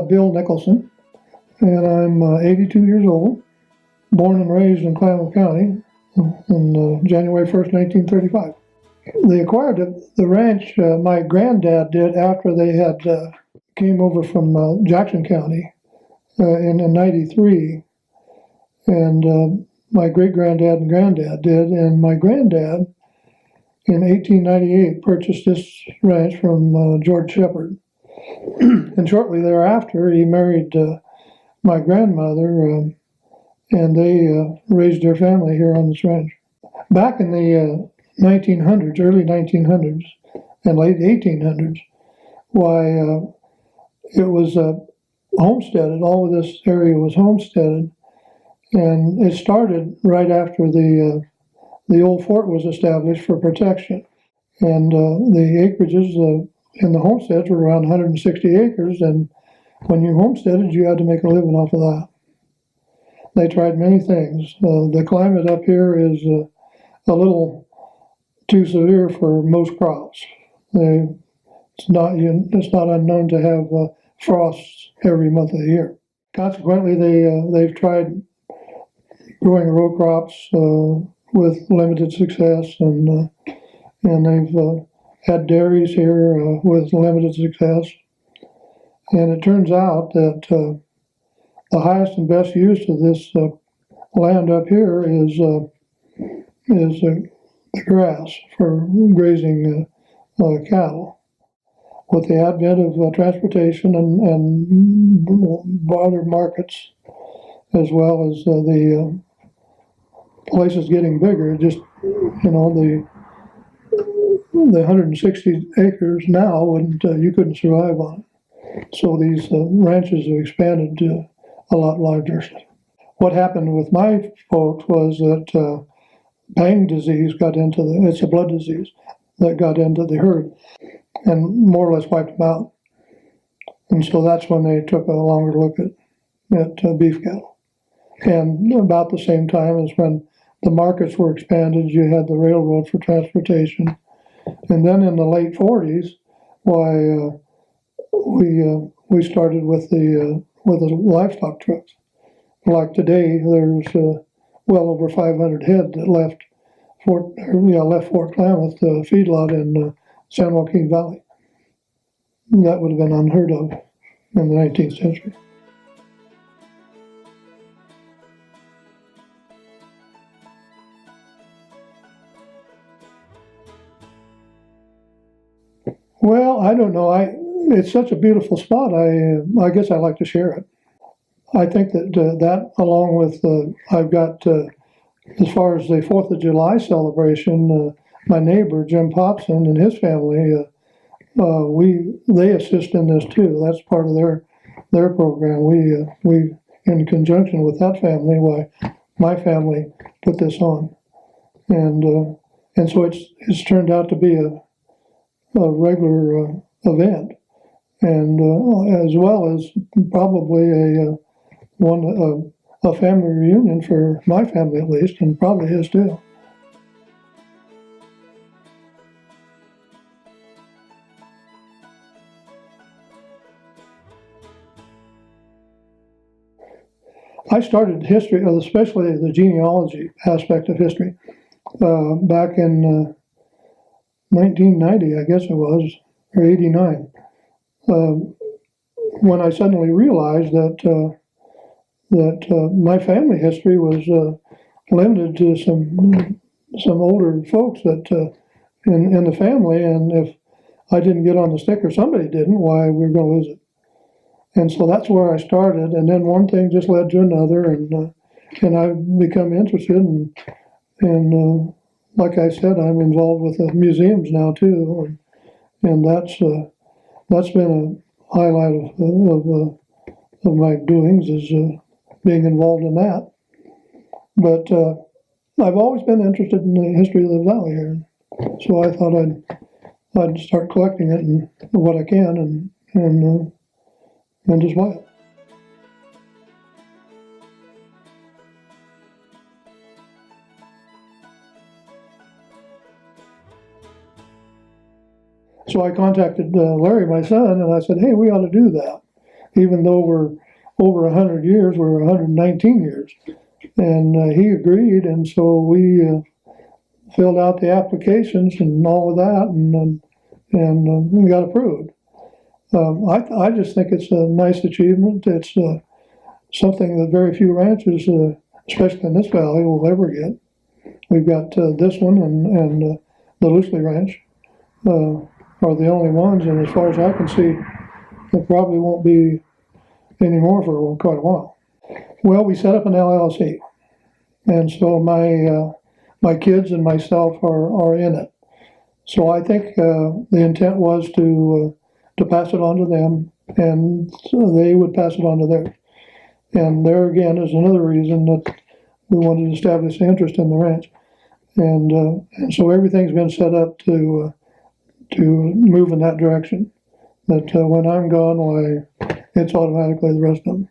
Bill Nicholson, and I'm 82 years old, born and raised in Klamath County on January 1st, 1935. They acquired the ranch, my granddad did, after they had came over from Jackson County in 93, and my great-granddad and granddad did, and my granddad in 1898 purchased this ranch from George Shepard. And shortly thereafter, he married my grandmother, and they raised their family here on this ranch. Back in the 1900s, early 1900s, and late 1800s, why, it was homesteaded. All of this area was homesteaded, and it started right after the old fort was established for protection. And the acreages in the homesteads were around 160 acres, and when you homesteaded, you had to make a living off of that. They tried many things. The climate up here is a little too severe for most crops. It's not unknown to have frosts every month of the year. Consequently, they've tried growing row crops with limited success, and they've had dairies here with limited success. And it turns out that the highest and best use of this land up here is the grass for grazing cattle. With the advent of transportation and broader markets, as well as the places getting bigger, just, the 160 acres now you couldn't survive on it. So these ranches have expanded to a lot larger. What happened with my folks was that Bang disease it's a blood disease that got into the herd and more or less wiped them out. And so that's when they took a longer look at beef cattle. And about the same time as when the markets were expanded, you had the railroad for transportation. And then in the late 40s, we started with the livestock trucks. Like today, there's well over 500 head that left Fort Klamath feedlot in San Joaquin Valley. That would have been unheard of in the 19th century. Well, I don't know. It's such a beautiful spot. I guess I like to share it. I think that along with I've got as far as the 4th of July celebration, my neighbor Jim Popson and his family, they assist in this too. That's part of their program. We in conjunction with that family, my family put this on, and so it's turned out to be a regular event, and as well as probably a family reunion for my family at least, and probably his too. I started history, especially the genealogy aspect of history, back in 1990, I guess it was, or 89, when I suddenly realized that my family history was limited to some older folks that in the family, and if I didn't get on the stick or somebody didn't, why we were going to lose it. And so that's where I started, and then one thing just led to another, and I've become interested, and like I said, I'm involved with the museums now too, and that's been a highlight of my doings, is being involved in that. But I've always been interested in the history of the valley here, so I thought I'd start collecting it and what I can, and just buy it. So I contacted Larry, my son, and I said, "Hey, we ought to do that." even though we're over 100 years, we're 119 years. And he agreed, and so we filled out the applications and all of that, and we got approved. I just think it's a nice achievement. It's something that very few ranches, especially in this valley, will ever get. We've got this one and the Loosley Ranch are the only ones, and as far as I can see, there probably won't be any more for quite a while. Well, we set up an LLC, and so my kids and myself are in it. So I think the intent was to pass it on to them, and so they would pass it on to theirs. And there again is another reason that we wanted to establish interest in the ranch. And so everything's been set up to move in that direction. That when I'm gone, why, it's automatically the rest of them.